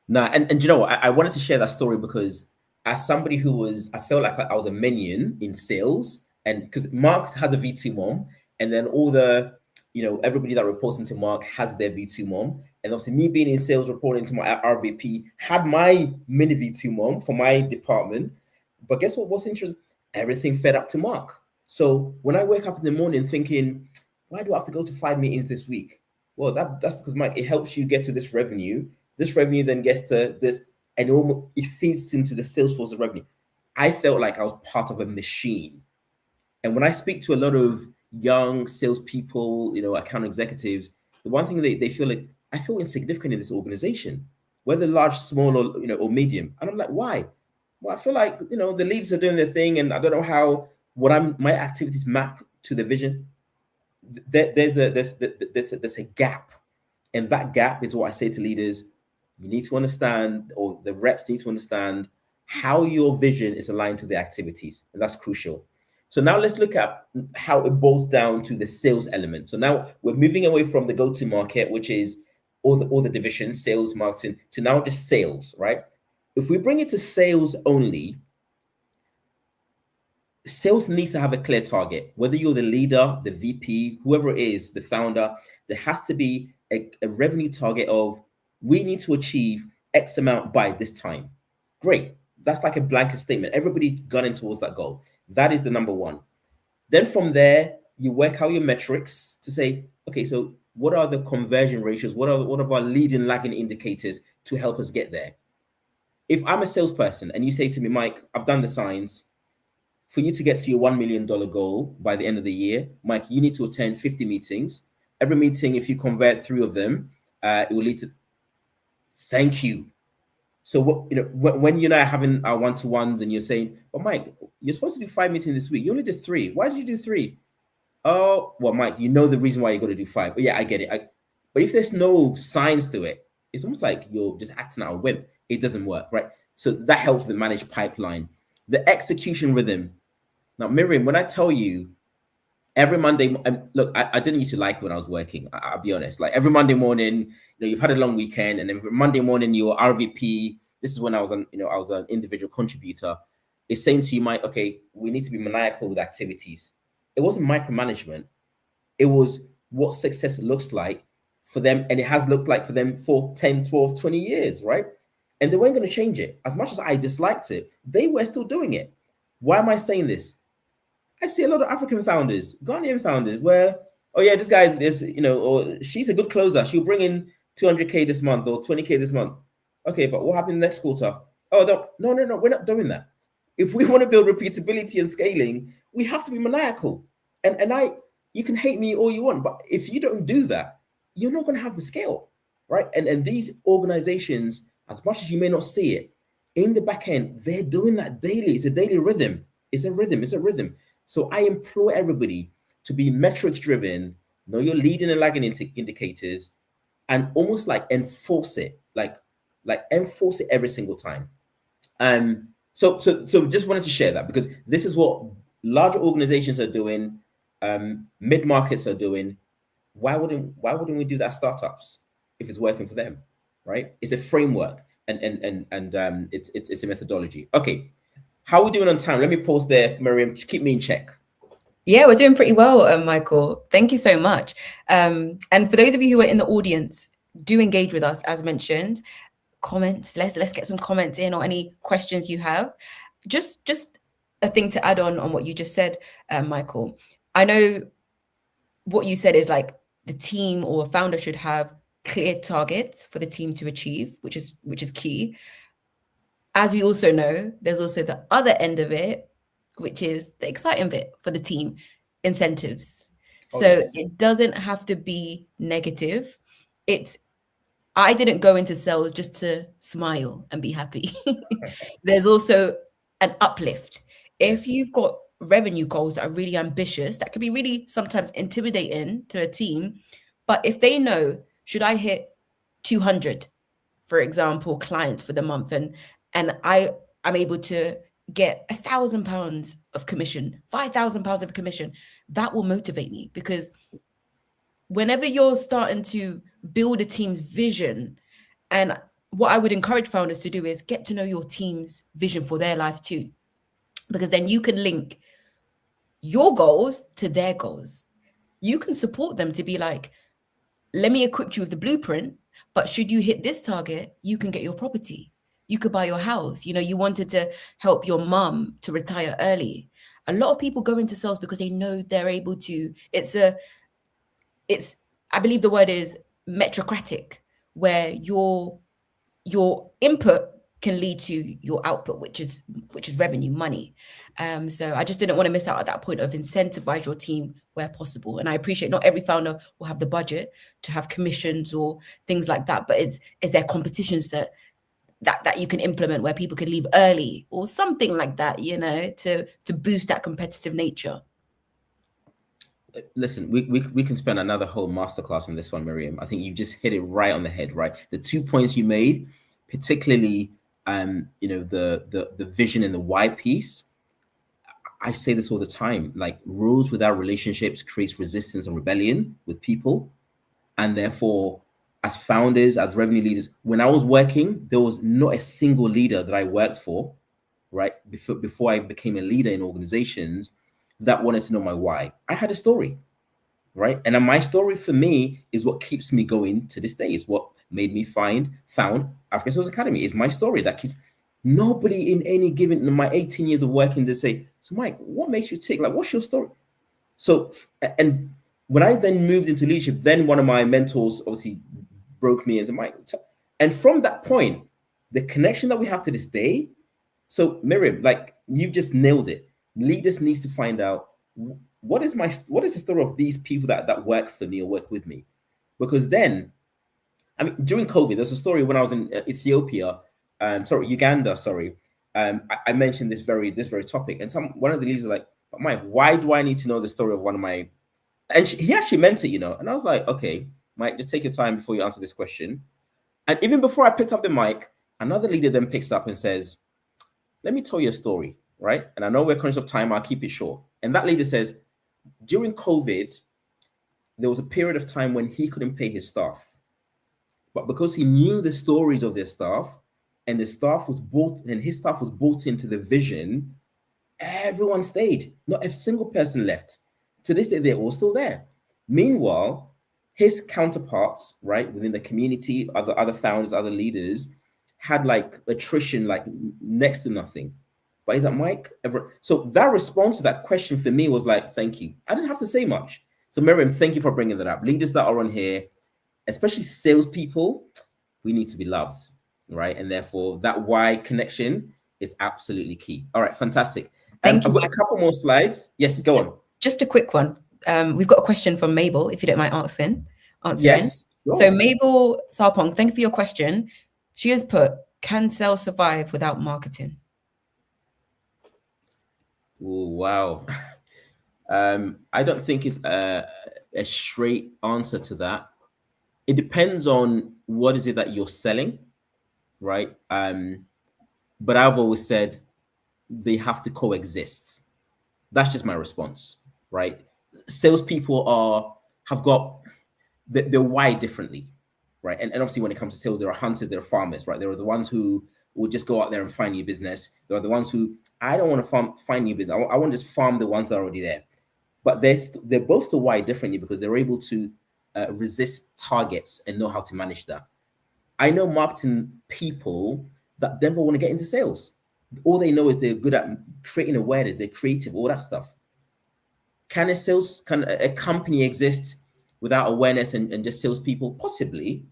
No, and you know what? I wanted to share that story because as somebody who was, I felt like I was a minion in sales, and because Mark has a V2 mom, and then all the, everybody that reports into Mark has their V2 mom, and obviously me being in sales reporting to my RVP had my mini V2 mom for my department. But guess what? What's interesting? Everything fed up to Mark. So when I wake up in the morning thinking, why do I have to go to 5 meetings this week? Well, that's because Mike, it helps you get to this revenue. This revenue then gets to this, and it feeds into the Salesforce of revenue. I felt like I was part of a machine. And when I speak to a lot of young salespeople, account executives, the one thing they feel like, I feel insignificant in this organization, whether large, small, or medium. And I'm like, why? Well, I feel like the leaders are doing their thing, and I don't know how my activities map to the vision. There's a gap, and that gap is what I say to leaders. You need to understand, or the reps need to understand, how your vision is aligned to the activities, and that's crucial. So now let's look at how it boils down to the sales element. So now we're moving away from the go-to market, which is all the divisions, sales, marketing, to now just sales, right? If we bring it to sales only, sales needs to have a clear target. Whether you're the leader, the VP, whoever it is, the founder, there has to be a revenue target of, we need to achieve X amount by this time. Great. That's like a blanket statement. Everybody gunning towards that goal. That is the number one. Then from there, you work out your metrics to say, okay, so what are the conversion ratios? What are our leading lagging indicators to help us get there? If I'm a salesperson and you say to me, Mike, I've done the science, for you to get to your $1 million goal by the end of the year, Mike, you need to attend 50 meetings. Every meeting, if you convert 3 of them, it will lead to thank you. So when you're now having our one-to-ones and you're saying, well, Mike, you're supposed to do 5 meetings this week. You only did 3. Why did you do 3? Oh, well, Mike, you know the reason why you got to do 5. But yeah, I get it. But if there's no science to it, it's almost like you're just acting out a whim. It doesn't work, right? So that helps with manage pipeline. The execution rhythm. Now, Miriam, when I tell you every Monday, look, I didn't used to like it when I was working. I'll be honest. Like every Monday morning, you've had a long weekend, and every Monday morning, your RVP. This is when I was I was an individual contributor. Is saying to you, Mike, okay, we need to be maniacal with activities. It wasn't micromanagement. It was what success looks like for them, and it has looked like for them for 10, 12, 20 years, right? And they weren't going to change it. As much as I disliked it, they were still doing it. Why am I saying this? I see a lot of African founders, Ghanaian founders, where, oh yeah, this guy is, or she's a good closer. She'll bring in 200K this month or 20K this month. Okay, but what happened next quarter? Oh, no, we're not doing that. If we want to build repeatability and scaling, we have to be maniacal. And you can hate me all you want, but if you don't do that, you're not going to have the scale, right? And these organizations, as much as you may not see it, in the back end, they're doing that daily. It's a daily rhythm. It's a rhythm. So I implore everybody to be metrics driven, know your leading and lagging indicators, and almost like enforce it, like enforce it every single time. So just wanted to share that because this is what larger organizations are doing, mid markets are doing. Why wouldn't we do that startups if it's working for them, right? It's a framework and it's a methodology. Okay, how are we doing on time? Let me pause there, Miriam. Keep me in check. Yeah, we're doing pretty well, Michael. Thank you so much. And for those of you who are in the audience, do engage with us as mentioned. Comments. Let's get some comments in or any questions you have. Just a thing to add on what you just said, Michael. I know what you said is like the team or founder should have clear targets for the team to achieve, which is key. As we also know, there's also the other end of it, which is the exciting bit for the team, incentives. Oh So yes. it doesn't have to be negative. I didn't go into sales just to smile and be happy. There's also an uplift. If Yes. you've got revenue goals that are really ambitious, that can be really sometimes intimidating to a team. But if they know, should I hit 200, for example, clients for the month, and I'm able to get £1,000 of commission, £5,000 of commission, that will motivate me, because whenever you're starting to build a team's vision, and what I would encourage founders to do is get to know your team's vision for their life too, because then you can link your goals to their goals. You can support them to be like, let me equip you with the blueprint, but should you hit this target, you can get your property. You could buy your house. You know, you wanted to help your mum to retire early. A lot of people go into sales because they know they're able to. It's I believe the word is metrocratic, where your input can lead to your output, which is revenue, money. So I just didn't want to miss out at that point of incentivize your team where possible. And I appreciate not every founder will have the budget to have commissions or things like that, but is there competitions that you can implement where people can leave early or something like that, you know, to boost that competitive nature? Listen, we can spend another whole masterclass on this one, Miriam. I think you just hit it right on the head, right? The 2 points you made, particularly, the vision and the why piece. I say this all the time, like rules without relationships creates resistance and rebellion with people. And therefore, as founders, as revenue leaders, when I was working, there was not a single leader that I worked for, right? Before I became a leader in organizations that wanted to know my why. I had a story, right? And my story for me is what keeps me going to this day. Is what made me found African Sales Academy. Is my story that keeps nobody in any given in my 18 years of working to say, so Mike, what makes you tick? Like, what's your story? So, and when I then moved into leadership, then one of my mentors obviously broke me and said, Mike, and from that point, the connection that we have to this day. So Miriam, like you've just nailed it. Leaders needs to find out what is the story of these people that work for me or work with me, because then, I mean, during COVID, there's a story when I was in Uganda. I mentioned this very topic, and one of the leaders was like, but Mike, why do I need to know the story of one of my? And he actually meant it, you know. And I was like, okay, Mike, just take your time before you answer this question. And even before I picked up the mic, another leader then picks up and says, let me tell you a story, right? And I know we're conscious of time, I'll keep it short. And that leader says, during COVID, there was a period of time when he couldn't pay his staff. But because he knew the stories of their staff, and his staff was bought into the vision, everyone stayed. Not a single person left. To this day, they're all still there. Meanwhile, his counterparts, right, within the community, other founders, other leaders, had like attrition, like next to nothing. But is that Mike ever? So that response to that question for me was like, thank you. I didn't have to say much. So Miriam, thank you for bringing that up. Leaders that are on here, especially salespeople, we need to be loved, right? And therefore, that why connection is absolutely key. All right, fantastic. Thank you. I've got a couple more slides. Yes, go on. Just a quick one. We've got a question from Mabel, if you don't mind answering. Yes. Sure. So Mabel Sarpong, thank you for your question. She has put, can sales survive without marketing? Ooh, wow. I don't think it's a straight answer to that. It depends on what is it that you're selling, right? But I've always said they have to coexist. That's just my response, right? Salespeople have got they're wired differently, right? And obviously, when it comes to sales, there are hunters, there are farmers, right? There are the ones who will just go out there and find new business. There are the ones who I don't want to find new business. I want to just farm the ones that are already there. But they're both still wired differently because they're able to resist targets and know how to manage that. I know marketing people that never want to get into sales. All they know is they're good at creating awareness, they're creative, all that stuff. Can a company exist without awareness and just salespeople? Possibly.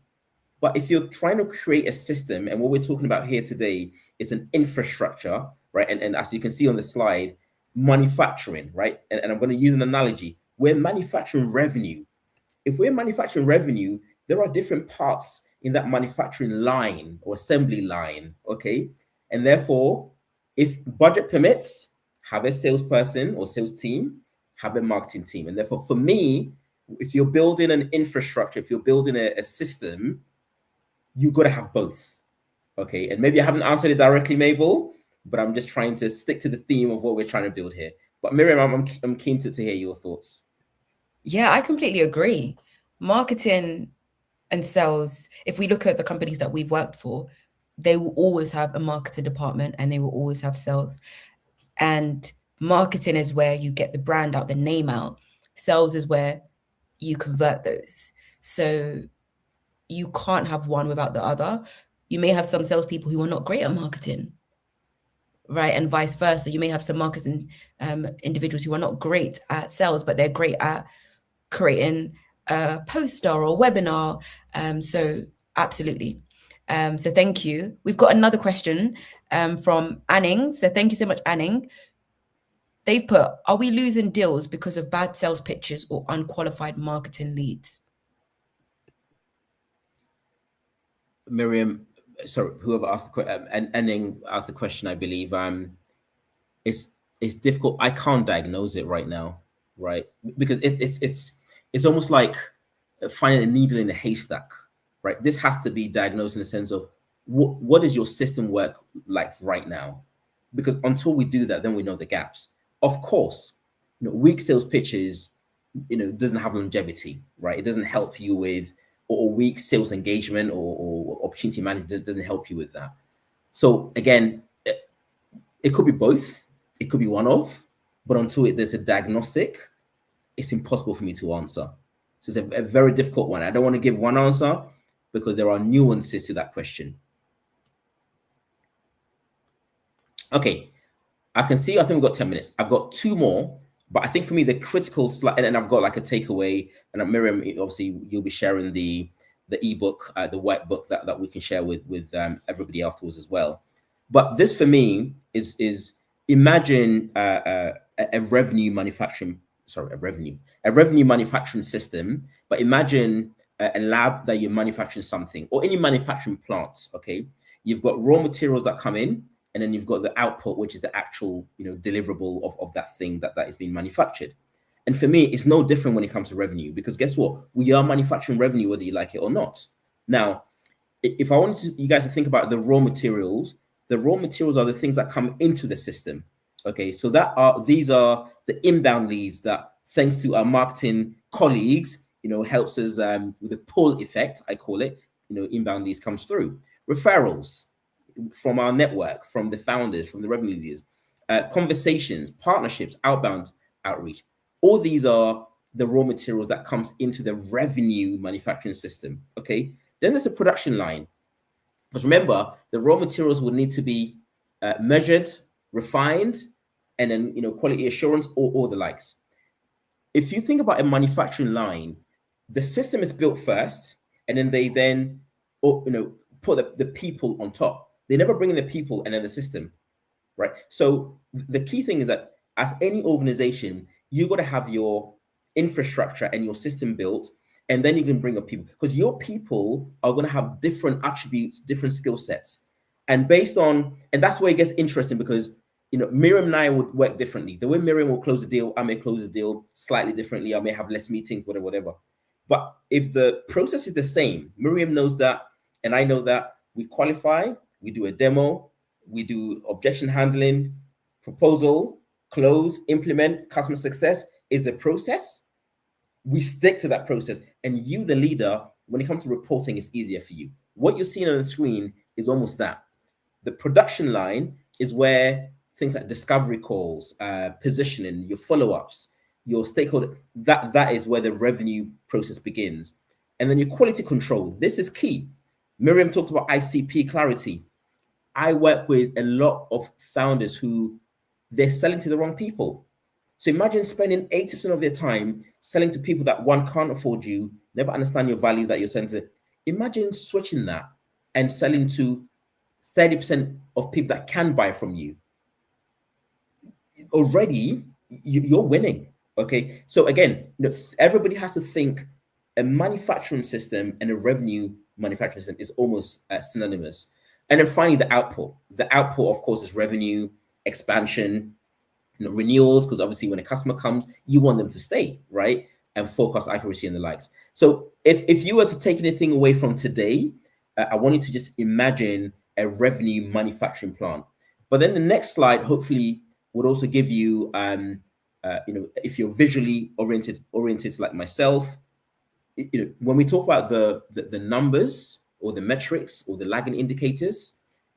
But if you're trying to create a system, and what we're talking about here today is an infrastructure, right? And as you can see on the slide, manufacturing, right? And I'm going to use an analogy. We're manufacturing revenue. If we're manufacturing revenue, there are different parts in that manufacturing line or assembly line, okay? And therefore, if budget permits, have a salesperson or sales team, have a marketing team. And therefore, for me, if you're building an infrastructure, if you're building a system, you got to have both. Okay. And maybe I haven't answered it directly, Mabel, but I'm just trying to stick to the theme of what we're trying to build here. But Miriam, I'm keen to hear your thoughts. Yeah, I completely agree. Marketing and sales, if we look at the companies that we've worked for, they will always have a marketing department and they will always have sales. And marketing is where you get the brand out, the name out. Sales is where you convert those. So you can't have one without the other. You may have some salespeople who are not great at marketing, right? And vice versa. You may have some marketing individuals who are not great at sales, but they're great at creating a poster or a webinar. So absolutely. So thank you. We've got another question from Anning. So thank you so much, Anning. They've put, are we losing deals because of bad sales pitches or unqualified marketing leads? Miriam, sorry, whoever asked the question, and Enning asked the question, I believe. It's difficult. I can't diagnose it right now, right? Because it's almost like finding a needle in a haystack, right? This has to be diagnosed in the sense of what does your system work like right now? Because until we do that, then we know the gaps. Of course, weak sales pitches, doesn't have longevity, right? It doesn't help you with, or weak sales engagement or opportunity management doesn't help you with that. So again, it could be both. It could be one of, but until there's a diagnostic, it's impossible for me to answer. So it's a very difficult one. I don't want to give one answer because there are nuances to that question. Okay, I can see, I think we've got 10 minutes. I've got two more, but I think for me, the critical slide, and I've got like a takeaway, and Miriam, obviously you'll be sharing the ebook, the white book that we can share with everybody afterwards as well. But this for me is imagine a revenue manufacturing system, but imagine a lab that you're manufacturing something, or any manufacturing plant. Okay, you've got raw materials that come in, and then you've got the output, which is the actual deliverable of that thing that is being manufactured. And for me, it's no different when it comes to revenue, because guess what? We are manufacturing revenue whether you like it or not. Now, if I wanted you guys to think about the raw materials are the things that come into the system. Okay, so these are the inbound leads that, thanks to our marketing colleagues, helps us with the pull effect, I call it. Inbound leads comes through. Referrals from our network, from the founders, from the revenue leaders, conversations, partnerships, outbound outreach. All these are the raw materials that comes into the revenue manufacturing system. Okay, then there's a production line. Because remember, the raw materials will need to be measured, refined, and then quality assurance or the likes. If you think about a manufacturing line, the system is built first, and then they put the people on top. They never bring in the people and then the system, right? So the key thing is that as any organization, you got to have your infrastructure and your system built, and then you can bring up people, because your people are going to have different attributes, different skill sets. And that's where it gets interesting, because Miriam and I would work differently. The way Miriam will close the deal, I may close the deal slightly differently. I may have less meetings, whatever. But if the process is the same, Miriam knows that, and I know that, we qualify, we do a demo, we do objection handling, proposal, close, implement, customer success is a process. We stick to that process. And you, the leader, when it comes to reporting, it's easier for you. What you're seeing on the screen is almost that. The production line is where things like discovery calls, positioning, your follow-ups, your stakeholder, that is where the revenue process begins. And then your quality control, this is key. Miriam talked about ICP clarity. I work with a lot of founders who they're selling to the wrong people. So imagine spending 80% of their time selling to people that, one, can't afford you, never understand your value that you're selling to. Imagine switching that and selling to 30% of people that can buy from you. Already, you're winning. Okay. So again, everybody has to think a manufacturing system and a revenue manufacturing system is almost synonymous. And then finally, the output. The output, of course, is revenue, expansion, renewals, because obviously when a customer comes, you want them to stay, right? And forecast accuracy and the likes. So if you were to take anything away from today, I want you to just imagine a revenue manufacturing plant. But then the next slide hopefully would also give you, if you're visually oriented like myself, when we talk about the numbers or the metrics or the lagging indicators,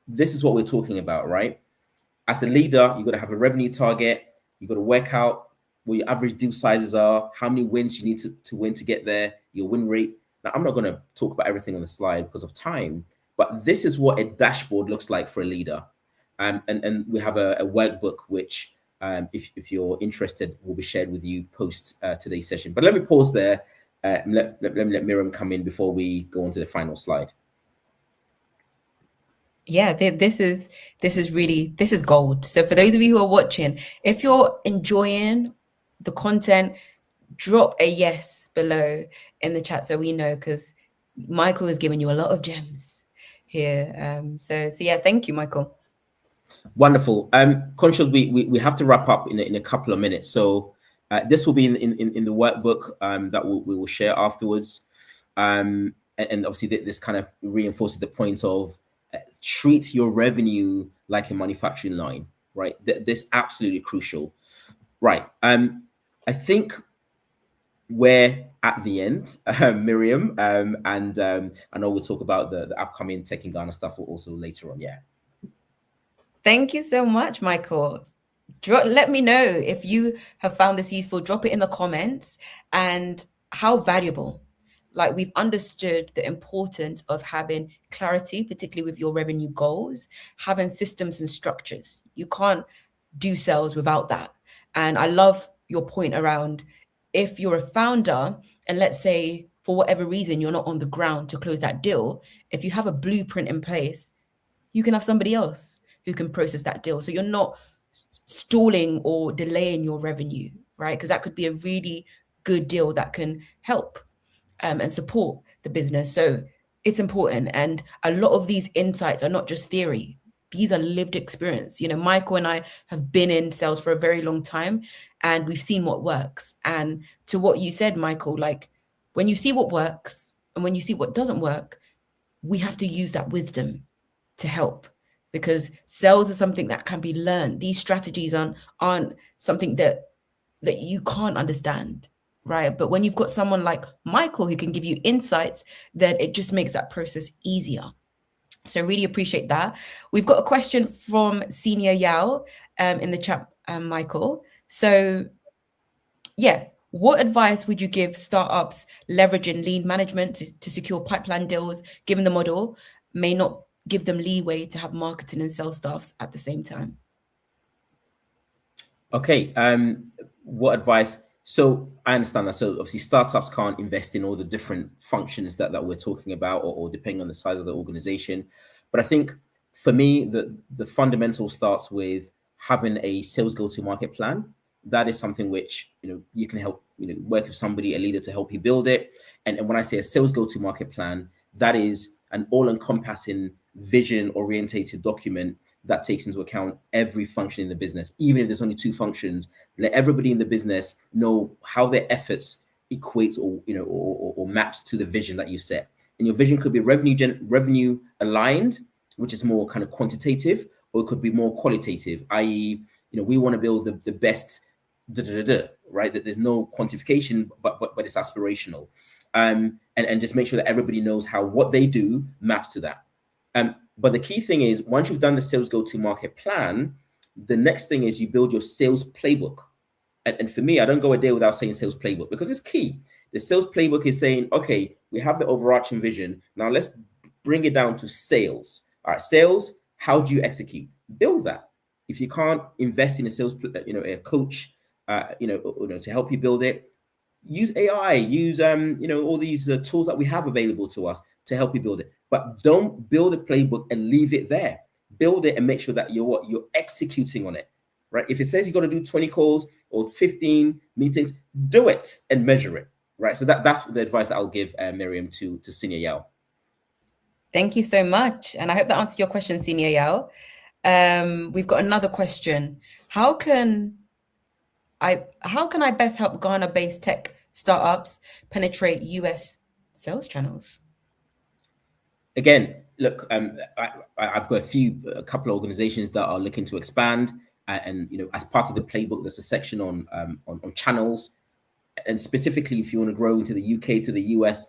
this is what we're talking about, right? As a leader, you got to have a revenue target. You got to work out what your average deal sizes are, how many wins you need to win to get there, your win rate. Now, I'm not going to talk about everything on the slide because of time, but this is what a dashboard looks like for a leader. And we have a workbook which, if you're interested, will be shared with you post today's session. But let me pause there. Let Miriam come in before we go on to the final slide. Yeah, this is gold. So for those of you who are watching, if you're enjoying the content, drop a yes below in the chat so we know, because Michael is giving you a lot of gems here. So yeah, thank you, Michael. Wonderful. Conscious, we have to wrap up in a couple of minutes. So this will be in the workbook that we will share afterwards. And obviously this kind of reinforces the point of treat your revenue like a manufacturing line, right? This absolutely crucial, right? I think we're at the end, Miriam, and I know we'll talk about the upcoming Tech in Ghana stuff also later on. Yeah. Thank you so much, Michael. Let me know if you have found this useful. Drop it in the comments and how valuable. Like, we've understood the importance of having clarity, particularly with your revenue goals, having systems and structures. You can't do sales without that. And I love your point around, if you're a founder and let's say for whatever reason you're not on the ground to close that deal, if you have a blueprint in place, you can have somebody else who can process that deal. So you're not stalling or delaying your revenue, right? Because that could be a really good deal that can help and support the business. So it's important. And a lot of these insights are not just theory. These are lived experience. You know, Michael and I have been in sales for a very long time and we've seen what works. And to what you said, Michael, like, when you see what works and when you see what doesn't work, we have to use that wisdom to help, because sales is something that can be learned. These strategies aren't something that you can't understand, right? But when you've got someone like Michael who can give you insights, then it just makes that process easier. So really appreciate that. We've got a question from Senior Yao in the chat, Michael. So yeah, what advice would you give startups leveraging lean management to secure pipeline deals, given the model may not give them leeway to have marketing and sales staffs at the same time? Okay. What advice? So I understand that. So obviously startups can't invest in all the different functions that we're talking about, or depending on the size of the organization. But I think for me, the fundamental starts with having a sales go-to-market plan. That is something which you can help work with somebody, a leader, to help you build it. And when I say a sales go-to-market plan, that is an all-encompassing vision orientated document that takes into account every function in the business. Even if there's only two functions, let everybody in the business know how their efforts equates or maps to the vision that you set. And your vision could be revenue aligned, which is more kind of quantitative, or it could be more qualitative, i.e., we want to build the best right? That there's no quantification, but it's aspirational. And just make sure that everybody knows how what they do maps to that. But the key thing is, once you've done the sales go-to-market plan, the next thing is you build your sales playbook. And for me, I don't go a day without saying sales playbook, because it's key. The sales playbook is saying, okay, we have the overarching vision. Now let's bring it down to sales. All right, sales, how do you execute? Build that. If you can't invest in a sales, a coach, to help you build it, use AI, use all these tools that we have available to us to help you build it. But don't build a playbook and leave it there. Build it and make sure that you're executing on it, right? If it says you got to do 20 calls or 15 meetings, do it and measure it, right? So that's the advice that I'll give Miriam to Senior Yao. Thank you so much, and I hope that answers your question, Senior Yao. We've got another question. How can how can I best help Ghana-based tech startups penetrate US sales channels? Again, look, I've got a couple of organizations that are looking to expand, and as part of the playbook, there's a section on channels, and specifically if you want to grow into the UK to the US,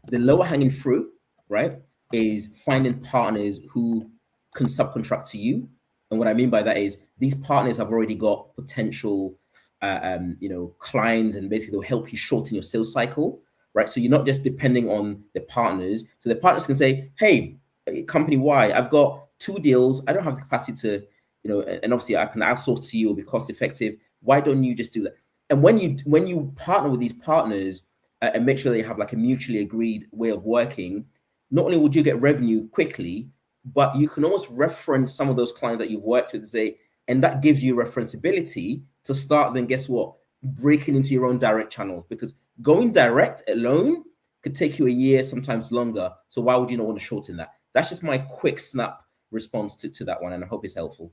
the lower hanging fruit, right, is finding partners who can subcontract to you. And what I mean by that is these partners have already got potential, clients, and basically they'll help you shorten your sales cycle, right? So you're not just depending on the partners. So the partners can say, "Hey, company Y, I've got two deals. I don't have the capacity to, and obviously I can outsource to you. It'll be cost effective. Why don't you just do that?" And when you partner with these partners, and make sure they have like a mutually agreed way of working, not only would you get revenue quickly, but you can almost reference some of those clients that you've worked with to say, and that gives you referenceability to start. Then guess what? Breaking into your own direct channels, because going direct alone could take you a year, sometimes longer. So why would you not want to shorten that? That's just my quick snap response to that one, and I hope it's helpful.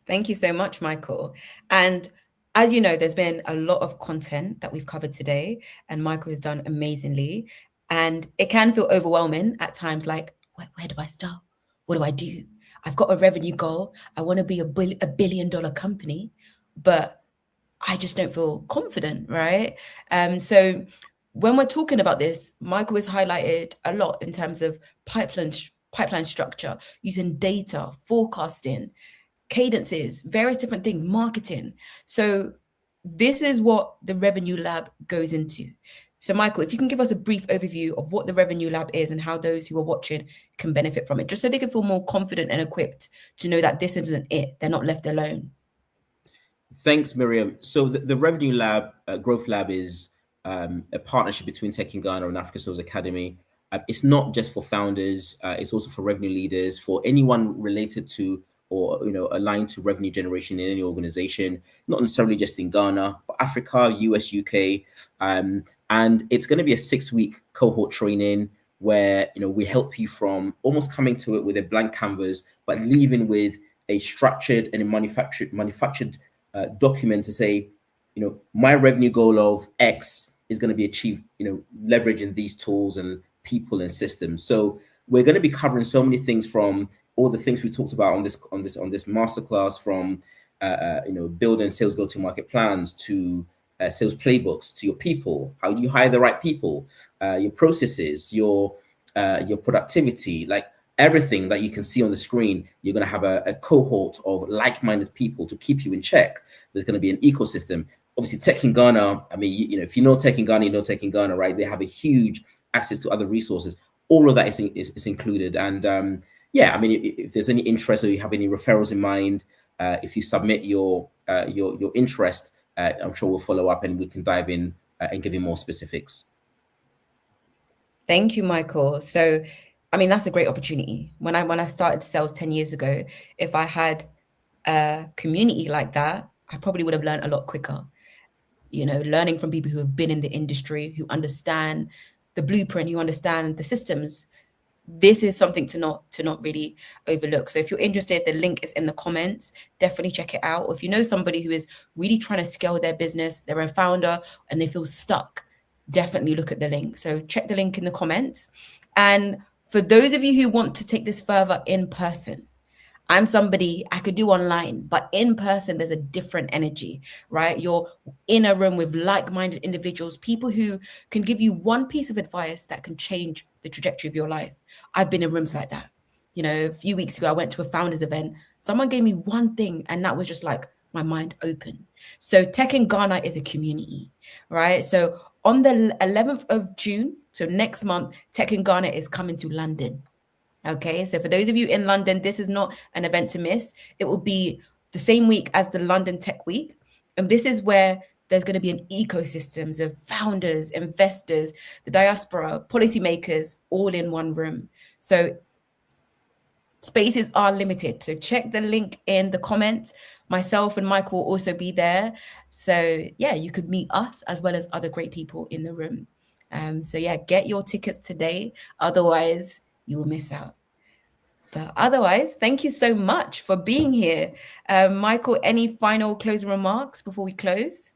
Thank you so much, Michael. And as you know, there's been a lot of content that we've covered today, and Michael has done amazingly. And it can feel overwhelming at times, like, where do I start? What do I do? I've got a revenue goal. I want to be a billion dollar company, but I just don't feel confident, right? So when we're talking about this, Michael has highlighted a lot in terms of pipeline structure, using data, forecasting, cadences, various different things, marketing. So this is what the Revenue Lab goes into. So Michael, if you can give us a brief overview of what the Revenue Lab is and how those who are watching can benefit from it, just so they can feel more confident and equipped to know that this isn't it. They're not left alone. Thanks, Miriam. So the Revenue Lab, Growth Lab, is a partnership between Tech in Ghana and Africa Sales Academy. It's not just for founders; it's also for revenue leaders, for anyone related to or aligned to revenue generation in any organization. Not necessarily just in Ghana, but Africa, US, UK, and it's going to be a 6-week cohort training where we help you from almost coming to it with a blank canvas, but leaving with a structured and a manufactured document to say, my revenue goal of X is going to be achieved, leveraging these tools and people and systems. So we're going to be covering so many things, from all the things we talked about on this masterclass, from building sales go-to-market plans to sales playbooks, to your people, how do you hire the right people, your processes, your productivity, like everything that you can see on the screen. You're going to have a cohort of like-minded people to keep you in check. There's going to be an ecosystem. Obviously, Tech in Ghana, I mean, if you know Tech in Ghana, you know Tech in Ghana, right? They have a huge access to other resources. All of that is included. And yeah, I mean, if there's any interest or you have any referrals in mind, if you submit your interest, I'm sure we'll follow up and we can dive in and give you more specifics. Thank you, Michael. So, I mean, that's a great opportunity. When I started sales 10 years ago, if I had a community like that, I probably would have learned a lot quicker. Learning from people who have been in the industry, who understand the blueprint, who understand the systems. This is something to not really overlook. So if you're interested, the link is in the comments. Definitely check it out. Or if you know somebody who is really trying to scale their business, they're a founder and they feel stuck, definitely look at the link. So check the link in the comments. And for those of you who want to take this further in person, I'm somebody I could do online, but in person, there's a different energy, right? You're in a room with like-minded individuals, people who can give you one piece of advice that can change the trajectory of your life. I've been in rooms like that. A few weeks ago, I went to a founders event. Someone gave me one thing, and that was just like my mind open. So Tech in Ghana is a community, right? So on the 11th of June, so next month, Tech in Ghana is coming to London. Okay, so for those of you in London, this is not an event to miss. It will be the same week as the London Tech Week. And this is where there's going to be an ecosystems of founders, investors, the diaspora, policymakers, all in one room. So spaces are limited. So check the link in the comments. Myself and Michael will also be there. So yeah, you could meet us as well as other great people in the room. So yeah, get your tickets today. Otherwise, you will miss out. But otherwise, thank you so much for being here. Michael, any final closing remarks before we close?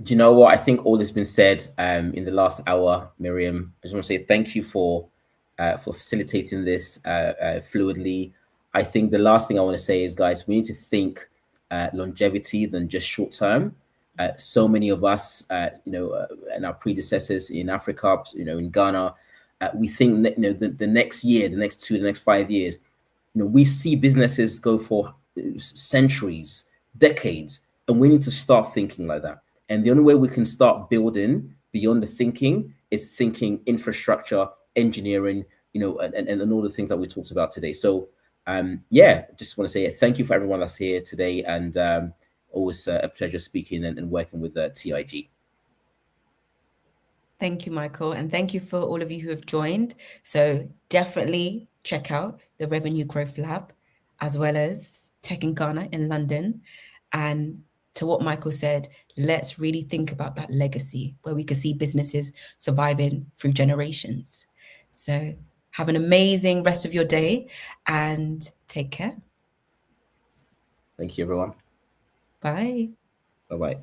Do you know what? I think all that's been said in the last hour, Miriam. I just want to say thank you for facilitating this fluidly. I think the last thing I want to say is, guys, we need to think longevity than just short term. So many of us, and our predecessors in Africa, in Ghana, we think that the next year, the next 2, the next 5 years, we see businesses go for centuries, decades, and we need to start thinking like that. And the only way we can start building beyond the thinking is thinking infrastructure, engineering, and all the things that we talked about today. So, yeah, just want to say thank you for everyone that's here today, and always a pleasure speaking and working with TIG. Thank you, Michael. And thank you for all of you who have joined. So definitely check out the Revenue Growth Lab, as well as Tech in Ghana in London. And to what Michael said, let's really think about that legacy where we can see businesses surviving through generations. So have an amazing rest of your day and take care. Thank you, everyone. Bye. Bye bye.